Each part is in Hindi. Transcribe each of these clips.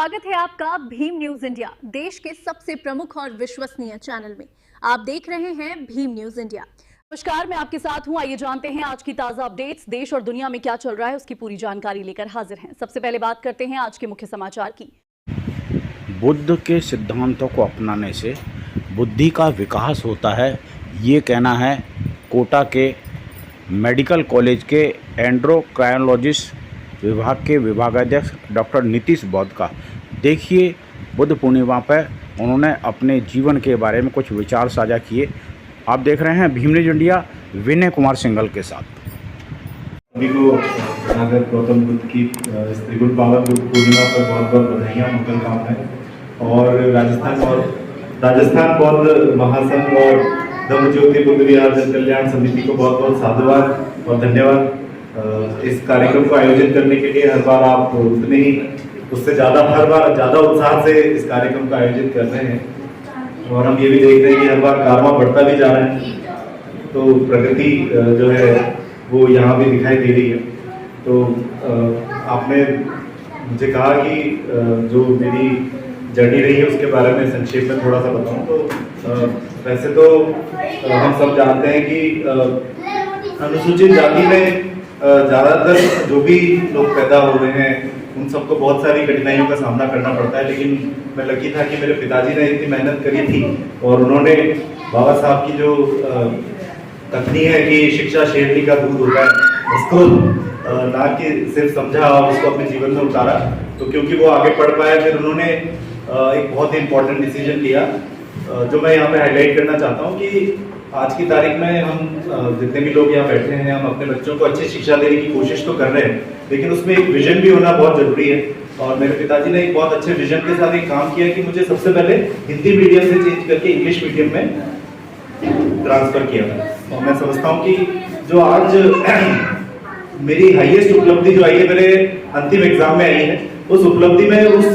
स्वागत है आपका भीम न्यूज इंडिया, देश के सबसे प्रमुख और विश्वसनीय चैनल में। आप देख रहे हैं भीम न्यूज इंडिया। नमस्कार, मैं आपके साथ हूं। आइए जानते हैं आज की ताजा अपडेट्स। देश और दुनिया में क्या चल रहा है उसकी पूरी जानकारी लेकर हाजिर हैं। सबसे पहले बात करते हैं आज के मुख्य समाचार की। बुद्ध के सिद्धांतों को अपनाने से बुद्धि का विकास होता है, ये कहना है कोटा के मेडिकल कॉलेज के एंड्रोक्राइनोलॉजिस्ट विभाग के विभागाध्यक्ष डॉक्टर नीतीश बौद्ध का। देखिए, बुद्ध पूर्णिमा पर उन्होंने अपने जीवन के बारे में कुछ विचार साझा किए। आप देख रहे हैं भीम न्यूज इंडिया विनय कुमार सिंघल के साथ। सभी को नागर गौतम बुद्ध की त्रिगुण पावन बुद्ध पूर्णिमा पर बहुत बहुत बधाइयाँ, मंगलकामनाएं। और राजस्थान बौद्ध महासंघ और धम्मज्योति बुद्ध विहार जन कल्याण समिति को बहुत बहुत साधुवाद और धन्यवाद। इस कार्यक्रम को आयोजित करने के लिए हर बार आप उतने ही उससे हर बार ज़्यादा उत्साह से इस कार्यक्रम का आयोजित कर रहे हैं और हम ये भी देख रहे हैं कि हर बार कारवां बढ़ता भी जा रहा है, तो प्रगति जो है वो यहाँ भी दिखाई दे रही है। तो आपने मुझे कहा कि जो मेरी जर्नी रही है उसके बारे में संक्षेप में थोड़ा सा बताऊं। तो वैसे तो हम सब जानते हैं कि अनुसूचित जाति में ज़्यादातर जो भी लोग पैदा हो रहे हैं उन सबको बहुत सारी कठिनाइयों का सामना करना पड़ता है, लेकिन मैं लकी था कि मेरे पिताजी ने इतनी मेहनत करी थी और उन्होंने बाबा साहब की जो कथनी है कि शिक्षा शेरनी का दूध होता है, उसको ना कि सिर्फ समझा और उसको अपने जीवन में उतारा। तो क्योंकि वो आगे पढ़ पाए, फिर उन्होंने एक बहुत ही इम्पोर्टेंट डिसीजन लिया जो मैं यहाँ पे हाईलाइट करना चाहता हूँ कि आज की तारीख में हम जितने भी लोग यहाँ बैठे हैं, हम अपने बच्चों को अच्छी शिक्षा देने की कोशिश तो कर रहे हैं, लेकिन उसमें एक विजन भी होना बहुत जरूरी है। और मेरे पिताजी ने एक बहुत अच्छे विजन के साथ एक काम किया कि मुझे सबसे पहले हिंदी मीडियम से चेंज करके इंग्लिश मीडियम में ट्रांसफर किया था। और मैं समझता हूँ कि जो आज मेरी हाईएस्ट उपलब्धि जो आई है, मेरे अंतिम एग्जाम में आई है, उस उपलब्धि में उस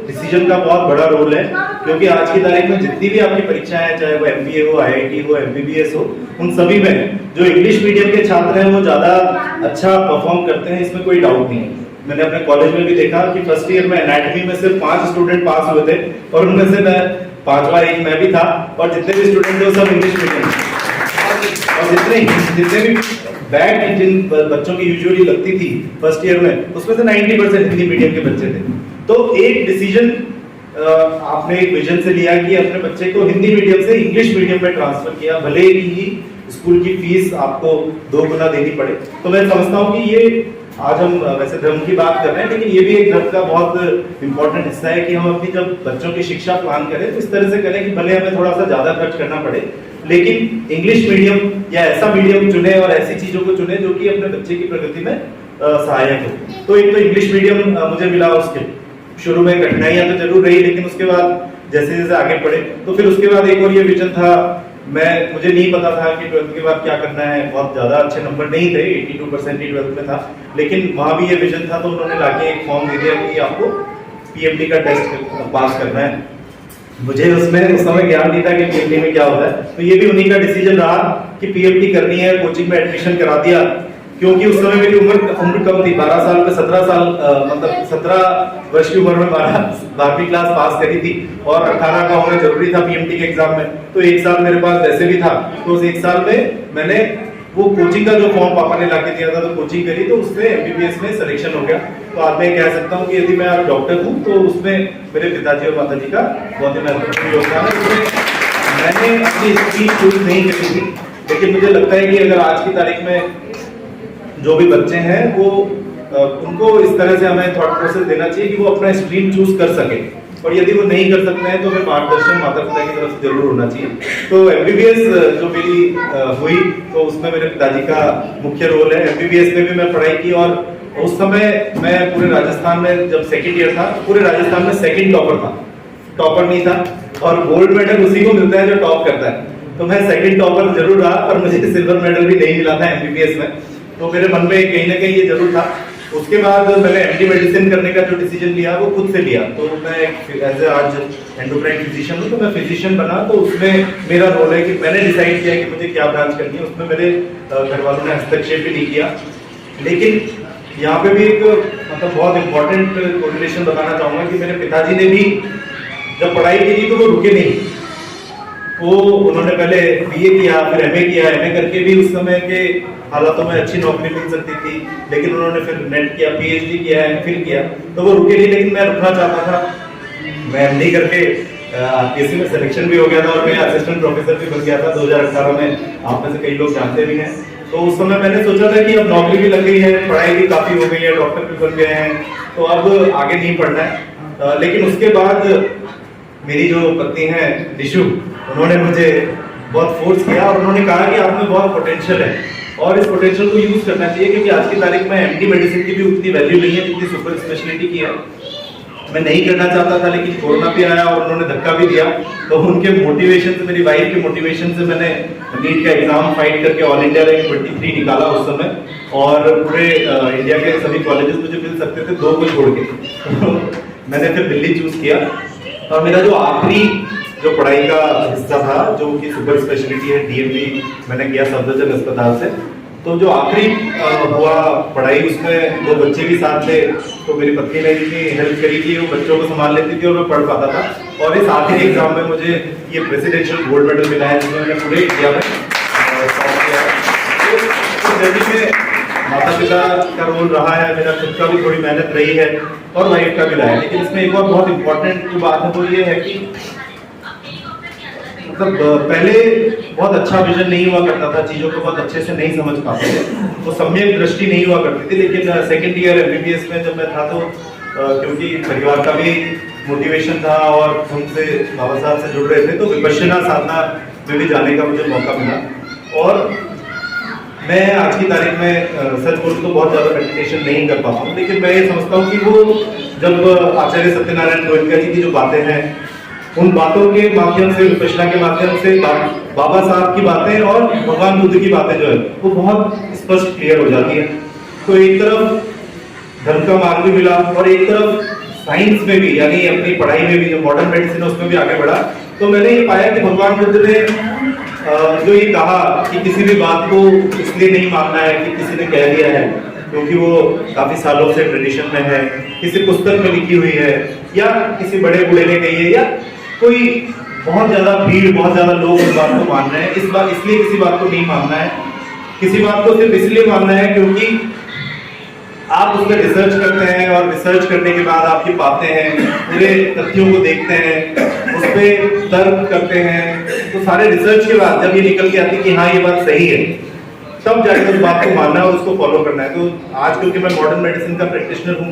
डिसीजन का बहुत बड़ा रोल है। क्योंकि आज की तारीख में जितनी भी आपकी परीक्षाएं हैं, चाहे वो एमबीए हो, आईआईटी हो, एमबीबीएस हो, उन सभी में जो इंग्लिश मीडियम के छात्र हैं वो ज्यादा अच्छा परफॉर्म करते हैं, इसमें कोई डाउट नहीं है। मैंने अपने कॉलेज में भी देखा कि फर्स्ट ईयर में एनाटॉमी में सिर्फ 5 स्टूडेंट पास हुए थे और उनमें से मैं 5वां एक मैं भी था, और जितने भी स्टूडेंट थे वो सब इंग्लिश मीडियम। और जितने भी बैक जिन बच्चों की यूजुअली लगती थी फर्स्ट ईयर में, उसमें से 90% हिंदी मीडियम के बच्चे थे। तो एक डिसीजन आपने एक विजन से लिया कि अपने बच्चे को हिंदी मीडियम से इंग्लिश मीडियम में ट्रांसफर किया, भले ही स्कूल की फीस आपको 2 गुना देनी पड़े। तो मैं समझता हूँ कि ये आज हम वैसे धर्म की बात कर रहे हैं, लेकिन ये भी एक धर्म का बहुत इंपॉर्टेंट हिस्सा है कि हम अपनी जब बच्चों की शिक्षा प्लान करें तो इस तरह से करें कि भले हमें थोड़ा सा ज्यादा खर्च करना पड़े, लेकिन इंग्लिश मीडियम या ऐसा मीडियम चुने और ऐसी चीजों को चुने जो कि अपने बच्चे की प्रगति में सहायक हो। तो एक तो इंग्लिश मीडियम मुझे मिला, उसके शुरू में कठिनाइयां तो जरूर रही, लेकिन उसके बाद जैसे जैसे आगे बढ़े तो फिर उसके बाद एक और ये विजन था। मुझे नहीं पता था कि 12th के बाद क्या करना है, बहुत ज्यादा अच्छे नंबर नहीं थे, 82% ही 12th में था, लेकिन वहां भी ये विजन था। तो उन्होंने लाके एक फॉर्म दे दिया कि आपको पीएमटी का टेस्ट पास करना है। मुझे उसमें उस समय ज्ञान नहीं था कि पीएमटी में क्या होता है, तो ये भी उन्हीं का डिसीजन रहा कि पीएमटी करनी है। कोचिंग में एडमिशन करा दिया, क्योंकि उस समय मेरी उम्र कम थी, 12 साल पे 17 साल मतलब 17 वर्ष की उम्र में 12वीं क्लास पास करी थी और 18 का होना जरूरी था पीएमटी के एग्जाम में। तो एक साल मेरे पास वैसे भी था, तो उस एक साल में मैंने वो कोचिंग का जो फॉर्म पापा ने लाके दिया था तो कोचिंग करी, तो उसमें एमबीबीएस में सिलेक्शन हो गया। तो आज मैं कह सकता हूँ कि यदि मैं आज डॉक्टर हूँ तो उसमें मेरे पिताजी और माताजी का बहुत ही महत्वपूर्ण योगदान है। उसमें मैंने अपनी स्ट्रीम चूज नहीं करी थी, लेकिन मुझे लगता है कि अगर आज की तारीख में जो भी बच्चे हैं वो उनको इस तरह से हमें थॉट प्रोसेस देना चाहिए कि वो अपना स्ट्रीम चूज कर सके, और यदि वो नहीं कर सकते हैं तो फिर मार्गदर्शन माता पिता की तरफ से जरूर होना चाहिए। तो एमबीबीएस जो मेरी हुई तो उसमें मेरे पिताजी का मुख्य रोल है। एमबीबीएस में भी मैं पढ़ाई की और उस समय मैं पूरे राजस्थान में जब सेकेंड ईयर था, पूरे राजस्थान में सेकेंड टॉपर था, टॉपर नहीं था। और गोल्ड मेडल उसी को मिलता है जो टॉप करता है, तो मैं सेकेंड टॉपर जरूर रहा, पर मुझे सिल्वर मेडल भी नहीं मिला था एमबीबीएस में। तो मेरे मन में कहीं ना कहीं ये जरूर था। उसके बाद मैंने एंटी मेडिसिन करने का जो डिसीजन लिया वो खुद से लिया। तो मैं एज ए आज एंडोक्राइन फिजिशियन हूँ, तो मैं फिजिशियन बना, तो उसमें मेरा रोल है कि मैंने डिसाइड किया कि मुझे क्या ब्रांच करनी है। उसमें मेरे घर वालों ने हस्तक्षेप भी नहीं किया, लेकिन यहाँ पे भी एक मतलब बहुत इम्पोर्टेंट कोरिलेशन बताना चाहूँगा कि मेरे पिताजी ने भी जब पढ़ाई की थी तो वो रुके नहीं। वो उन्होंने पहले बीए किया, फिर एमए किया, एमए करके भी उस समय के हालातों में अच्छी नौकरी मिल सकती थी, लेकिन उन्होंने फिर नेट किया, पीएचडी किया, एमफिल किया, तो वो रुके नहीं। लेकिन मैं रुकना चाहता था। मैं एमडी करके आरपीएससी में सिलेक्शन भी हो गया था और मैं असिस्टेंट प्रोफेसर भी बन गया था 2018 में। आप में से कई लोग जानते भी हैं। तो उस समय मैंने सोचा था कि अब नौकरी भी लग गई है, पढ़ाई भी काफी हो गई है, डॉक्टर भी बन गए हैं, तो अब आगे नहीं पढ़ना है। लेकिन उसके बाद मेरी जो पत्नी है निशु, उन्होंने मुझे बहुत फोर्स किया और उन्होंने कहा कि आप में बहुत पोटेंशियल है और इस पोटेंशियल को यूज करना चाहिए, क्योंकि आज की तारीख में एमडी मेडिसिन की भी उतनी वैल्यू नहीं है जितनी सुपर स्पेशलिटी की है। मैं नहीं करना चाहता था, लेकिन कोरोना भी आया और उन्होंने धक्का भी दिया। तो उनके मोटिवेशन से, मेरी वाइफ के मोटिवेशन से मैंने नीट का एग्जाम फाइट करके ऑल इंडिया रैंक 23 निकाला उस समय, और पूरे इंडिया के सभी कॉलेजेस मुझे मिल सकते थे 2 को छोड़ के। तो मैंने फिर दिल्ली चूज किया और मेरा जो आखिरी जो पढ़ाई का हिस्सा था, जो कि सुपर स्पेशलिटी है, डीएमडी मैंने किया सफदरजंग अस्पताल से। तो जो आखिरी हुआ पढ़ाई, उसमें 2 बच्चे भी साथ थे, तो मेरी पत्नी ने इतनी हेल्प करी कि वो बच्चों को संभाल लेती थी और मैं पढ़ पाता था। और इस आखिरी एग्जाम में मुझे ये प्रेसिडेंशियल गोल्ड मेडल मिला है, जिसमें मैंने पूरे इंडिया में टॉप किया है। तो जर्नी में माता पिता का रोल रहा है, मेरा खुद का भी थोड़ी मेहनत रही है और वाइफ का भी रहा है। लेकिन इसमें एक और बहुत इंपॉर्टेंट जो बात है वो ये है कि मतलब पहले बहुत अच्छा विजन नहीं हुआ करता था, चीजों को बहुत अच्छे से नहीं समझ पाते थे, तो सम्यक दृष्टि नहीं हुआ करती थी। लेकिन सेकंड ईयर एमबीबीएस में जब मैं था, तो क्योंकि परिवार का भी मोटिवेशन था और उनसे बाबा साहब से जुड़ रहे थे, तो विपश्यना साधना में भी जाने का मुझे मौका मिला। और मैं आज की तारीख में सच बोलूं तो बहुत ज्यादा मेडिटेशन नहीं कर पाता हूँ, लेकिन मैं ये समझता हूँ कि वो जब आचार्य सत्यनारायण गोयनका जी की जो बातें हैं, उन बातों के माध्यम से, विपश्यना के माध्यम से बाबा साहब की बातें और भगवान बुद्ध की बातें जो है वो बहुत स्पष्ट क्लियर हो जाती है। तो एक तरफ धर्म का मार्ग भी मिला और एक तरफ साइंस में भी, यानी अपनी पढ़ाई में भी, जो मॉडर्न मेडिसिन है उसमें भी आगे बढ़ा। तो मैंने ये पाया कि भगवान बुद्ध ने जो ये कहा कि किसी भी बात को इसलिए नहीं मानना है कि किसी ने कह दिया है, क्योंकि वो काफी सालों से ट्रेडिशन में है, किसी पुस्तक में लिखी हुई है, या किसी बड़े बूढ़े ने कही है, या कोई बहुत ज्यादा भीड़, बहुत ज्यादा लोग इस बात को मान रहे हैं, इस बात इसलिए किसी बात को नहीं मानना है। किसी बात को सिर्फ इसलिए मानना है क्योंकि आप उस पर रिसर्च करते हैं और रिसर्च करने के बाद आप ये पाते हैं, पूरे तथ्यों को देखते हैं, उस पर तर्क करते हैं, तो सारे रिसर्च के बाद जब ये निकल के आती है कि हाँ ये बात सही है, तब जाकर उस बात को मानना है और उसको फॉलो करना है। तो आज क्योंकि मैं मॉडर्न मेडिसिन का प्रैक्टिशनर हूँ,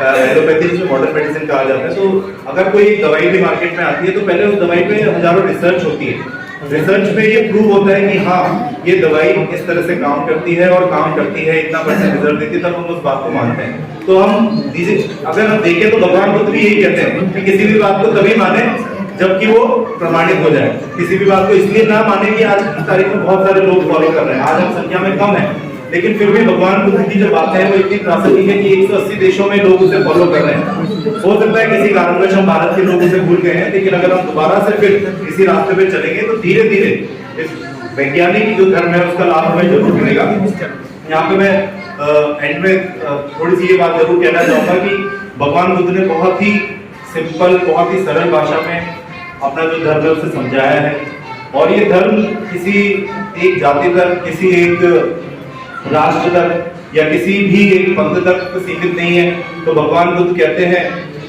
एलोपैथी जिसमें मॉडर्न मेडिसिन कहा जाता है, तो अगर कोई दवाई भी मार्केट में आती है तो पहले उस दवाई पे हजारों रिसर्च होती है। रिसर्च में ये प्रूव होता है कि हाँ ये दवाई इस तरह से काम करती है और काम करती है, इतना % रिजल्ट देती है, तब हम उस बात को मानते हैं। तो हम अगर हम देखें तो भगवान बुद्ध भी यही कहते हैं कि किसी भी बात को तभी माने जबकि वो प्रमाणित हो जाए। किसी भी बात को इसलिए ना माने कि आज की तारीख में बहुत सारे लोग फॉलो कर रहे हैं, आज हम संख्या में कम है, लेकिन फिर भी भगवान बुद्ध की जो बातें हैं वो इतनी प्रासंगिक है कि 180 देशों में लोग उसे फॉलो कर रहे हैं। हो सकता है किसी कारणवश हम भारत के लोग उसे भूल गए हैं, लेकिन अगर हम दोबारा से फिर इसी रास्ते पे चलेंगे तो धीरे धीरे इस वैज्ञानिक जो धर्म है उसका लाभ हमें जरूर मिलेगा। यहाँ पे मैं एंड में थोड़ी सी ये बात जरूर कहना चाहूंगा कि भगवान बुद्ध ने बहुत ही सिंपल, बहुत ही सरल भाषा में अपना जो धर्म है उसे समझाया है। और ये धर्म किसी एक जाति तक, किसी एक राष्ट्र तक या किसी भी एक पंथ तक सीमित नहीं है। तो भगवान बुद्ध कहते हैं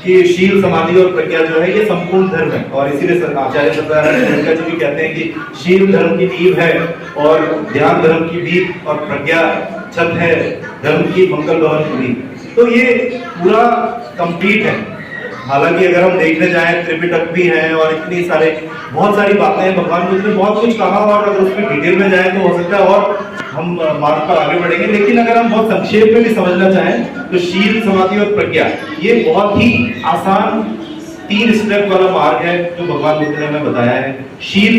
कि शील, समाधि और प्रज्ञा जो है ये संपूर्ण धर्म है, और इसीलिए आचार्य सत्यनारायण गोयनका जी भी कहते हैं कि शील धर्म की नींव है और ध्यान धर्म की भीत और प्रज्ञा छत है धर्म की मंगल भवन पूरी। तो ये पूरा कंप्लीट है। हालांकि अगर हम देखने जाएं त्रिपिटक भी है और इतनी सारे बहुत सारी बातें हैं, भगवान बुद्ध ने बहुत कुछ कहा, और अगर उसमें डिटेल में जाएं तो हो सकता है और हम मार्ग पर आगे बढ़ेंगे। लेकिन अगर हम बहुत संक्षेप में भी समझना चाहें तो शील, समाधि और प्रज्ञा ये बहुत ही आसान 3 स्टेप वाला मार्ग है जो भगवान बुद्ध ने हमें बताया है। शील,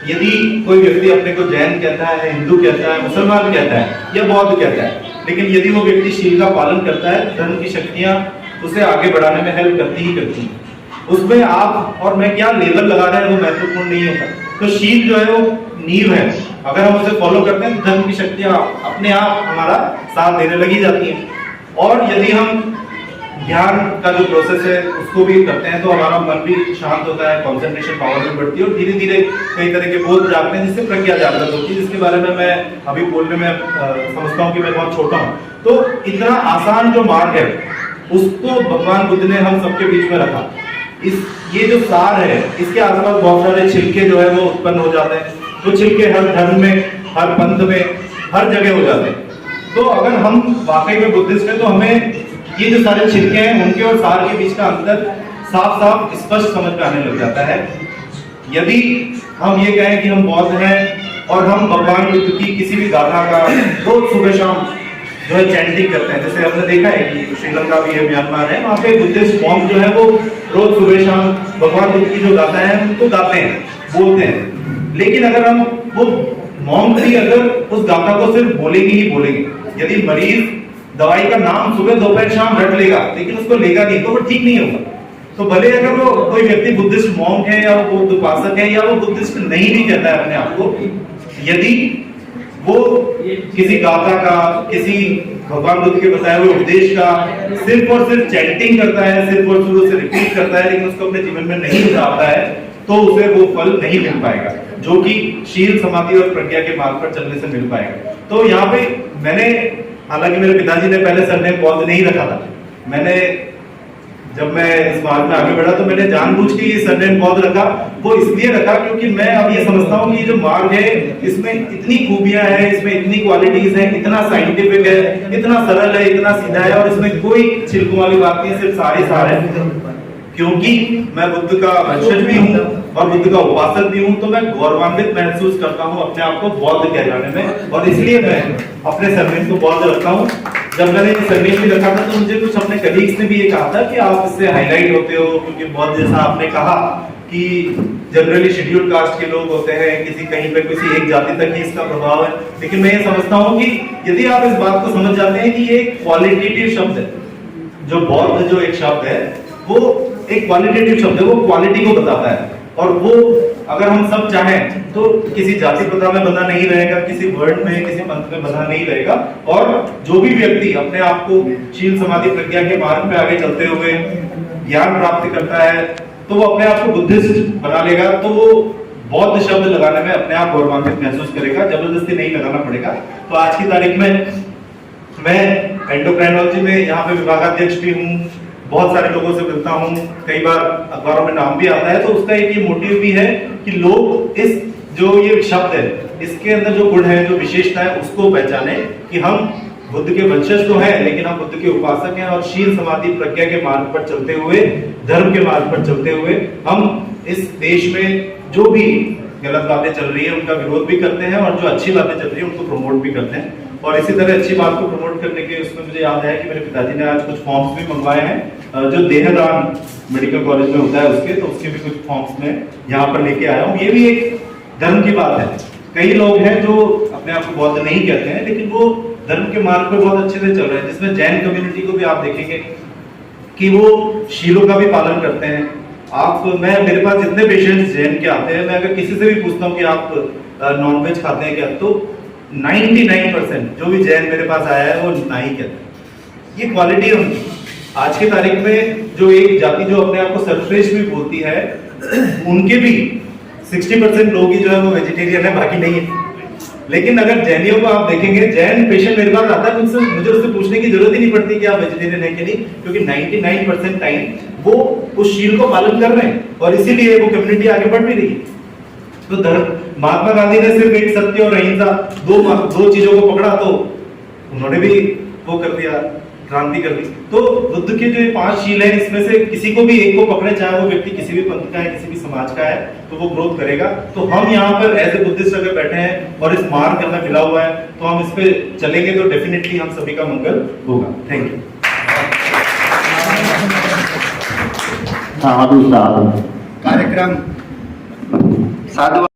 यदि कोई व्यक्ति अपने को जैन कहता है, हिंदू कहता है, मुसलमान कहता है या बौद्ध कहता है, लेकिन यदि वो व्यक्ति शील का पालन करता है तो धर्म की शक्तियां उसे आगे बढ़ाने में हेल्प करती ही करती है। उसमें आप और मैं क्या लेवल लगा रहे हैं वो महत्वपूर्ण नहीं होता। तो शील जो है वो नींव है, अगर हम उसे फॉलो करते हैं तो धर्म की शक्तियां अपने आप हमारा साथ देने लगी जाती हैं। और यदि हम ध्यान का जो प्रोसेस है उसको भी करते हैं तो हमारा मन भी शांत होता है, कंसंट्रेशन पावर भी बढ़ती है और धीरे धीरे कई तरह के बोध जागते हैं जिससे प्रज्ञा जागृत होती है, जिसके बारे में मैं अभी बोलने में समझता हूँ कि मैं बहुत छोटा हूँ। तो इतना आसान जो मार्ग है उसको भगवान बुद्ध ने हम सबके बीच में रखा। ये जो सार है इसके आसपास बहुत सारे छिलके जो है वो उत्पन्न हो जाते हैं, जो छिलके हर धर्म में, हर पंथ में, हर जगह हो जाते हैं। तो अगर हम वाकई में बुद्धिस्ट हैं तो हमें ये जो सारे छिलके हैं उनके और सार के बीच का अंतर साफ साफ स्पष्ट समझ में आने लग जाता है। यदि हम ये कहें कि हम बौद्ध हैं और हम भगवान बुद्ध की किसी भी गाथा का रोज सुबह शाम जो है चैंटिंग करते हैं, जैसे हमने देखा है कि श्रीलंका भी है, म्यांमार है, वहाँ पे बुद्धिस्ट मॉन्क जो है वो रोज सुबह शाम भगवान बुद्ध की जो गाथा है उनको गाते हैं, बोलते हैं। लेकिन अगर हम वो मॉन्क भी अगर उस गाथा को सिर्फ बोलेंगे ही बोलेंगे, यदि मरीज दवाई का नाम सुबह दोपहर शाम रट लेगा लेकिन उसको लेगा नहीं तो वो ठीक नहीं होगा। तो भले अगर वो कोई व्यक्ति बुद्धिस्ट मॉन्क है या वो बुद्ध उपासक है या वो बुद्धिस्ट नहीं भी कहता है अपने आप को, यदि वो किसी गाथा का, किसी भगवान बुद्ध के बताए हुए उपदेश का सिर्फ और सिर्फ चैंटिंग करता है, सिर्फ और सिर्फ उसे रिपीट करता है, लेकिन उसको अपने जीवन में नहीं उतारता है तो उसे वो फल नहीं मिल पाएगा जो कि शील, समाधि और प्रज्ञा के मार्ग पर चलने से मिल पाएगा। तो यहाँ पे मैंने, हालांकि मेरे पिताजी ने पहले सरनेम बौद्ध नहीं रखा था, मैंने जब मैं इस मार्ग में आगे बढ़ा तो मैंने जानबूझ के ये सरनेम बौद्ध रखा। वो इसलिए रखा क्योंकि मैं अब ये समझता हूँ कि ये जो मार्ग है इसमें इतनी खूबियां हैं, इसमें इतनी क्वालिटीज हैं, इतना साइंटिफिक है, इतना सरल है, इतना सीधा है और इसमें कोई छिलकों वाली बात नहीं, सिर्फ सारे सार है। क्योंकि मैं बुद्ध का वंशज भी हूँ और बुद्ध का उपासक भी हूँ तो मैं गौरवान्वित महसूस करता हूँ अपने आप को बौद्ध कहलाने में, और इसलिए मैं अपने सरनेम को बौद्ध रखता हूँ। जब मैंने ये सरनेम भी रखा था तो मुझे कुछ अपने कलीग्स ने भी ये कहा था कि आप इससे हाईलाइट होते हो, क्योंकि बौद्ध जैसा आपने कहा कि जनरली शेड्यूल्ड कास्ट के लोग होते हैं, किसी कहीं पे किसी एक जाति तक ही इसका प्रभाव है। लेकिन मैं ये समझता हूँ कि यदि आप इस बात को समझ जाते हैं कि ये क्वालिटेटिव शब्द है, जो बौद्ध जो एक शब्द है वो एक क्वालिटेटिव शब्द है, वो क्वालिटी को बताता है। और वो अगर हम सब चाहें तो किसी जाति प्रथा में बंधा नहीं रहेगा, किसी वर्ण में, किसी पंथ में बंधा नहीं रहेगा। और जो भी व्यक्ति अपने आप को शील, समाधि, प्रज्ञा के मार्ग पे आगे चलते हुए ज्ञान प्राप्त करता है तो वो अपने आप को बुद्धिस्ट बना लेगा, तो वो बौद्ध शब्द लगाने में अपने आप गौरवान्वित महसूस करेगा, जबरदस्ती नहीं लगाना पड़ेगा। तो आज की तारीख में मैं एंडोक्राइनोलॉजी में यहाँ पे विभागाध्यक्ष भी हूँ, बहुत सारे लोगों से मिलता हूँ, कई बार अखबारों में नाम भी आता है। तो उसका एक ये मोटिव भी है कि लोग इस जो ये शब्द है इसके अंदर जो गुण है, जो विशेषता है उसको पहचाने कि हम बुद्ध के वंशज तो हैं लेकिन हम बुद्ध के उपासक हैं और शील, समाधि, प्रज्ञा के मार्ग पर चलते हुए, धर्म के मार्ग पर चलते हुए हम इस देश में जो भी गलत बातें चल रही है उनका विरोध भी करते हैं और जो अच्छी बातें चल रही है उनको प्रमोट भी करते हैं। और इसी तरह अच्छी बात को प्रमोट करने के उसमें मुझे याद है कि मेरे पिताजी ने आज कुछ फॉर्म्स भी मंगवाए हैं जो देहदान मेडिकल कॉलेज में होता है उसके, तो उसके भी कुछ फॉर्म्स में यहाँ पर लेके आया हूँ। ये भी एक धर्म की बात है। कई लोग हैं जो अपने आप को बौद्ध नहीं कहते हैं लेकिन वो धर्म के मार्ग पर बहुत अच्छे से चल रहे हैं, जिसमें जैन कम्युनिटी को भी आप देखेंगे कि वो शीलों का भी पालन करते हैं। मेरे पास जितने पेशेंट्स जैन के आते हैं, मैं अगर किसी से भी पूछता हूँ कि आप नॉनवेज खाते हैं क्या, तो 99% जो भी जैन मेरे पास आया है वो नहीं कहते। ये क्वालिटी है उनकी। आज की तारीख में जो एक जाति जो अपने आप को सर्वश्रेष्ठ भी बोलती है, उनके भी 60% लोग ही जो है वो वेजिटेरियन है, बाकी नहीं है। लेकिन अगर जैनियों को आप देखेंगे, जैन पेशेंट मेरे पास आता है, मुझे उससे पूछने की जरूरत ही नहीं पड़ती कि आप वेजिटेरियन है कि नहीं, क्योंकि 99% टाइम वो उस शील को पालन कर रहे हैं और इसीलिए वो कम्युनिटी आगे बढ़ भी रही है। तो महात्मा गांधी ने सिर्फ एक सत्य और अहिंसा दो चीजों को पकड़ा तो उन्होंने भी वो कर दिया, क्रांति कर दी। तो बुद्ध के जो 5 शील है इसमें से किसी को भी एक को पकड़े, चाहे वो व्यक्ति किसी भी पंथ का है, किसी भी समाज का है, तो वो ग्रोथ करेगा। तो हम यहाँ पर एज ए बुद्धिस्ट अगर बैठे हैं और इस मार्ग हमें मिला हुआ है तो हम इस पे चलेंगे तो डेफिनेटली हम सभी का मंगल होगा। Thank you. साधु साधु कार्यक्रम साधु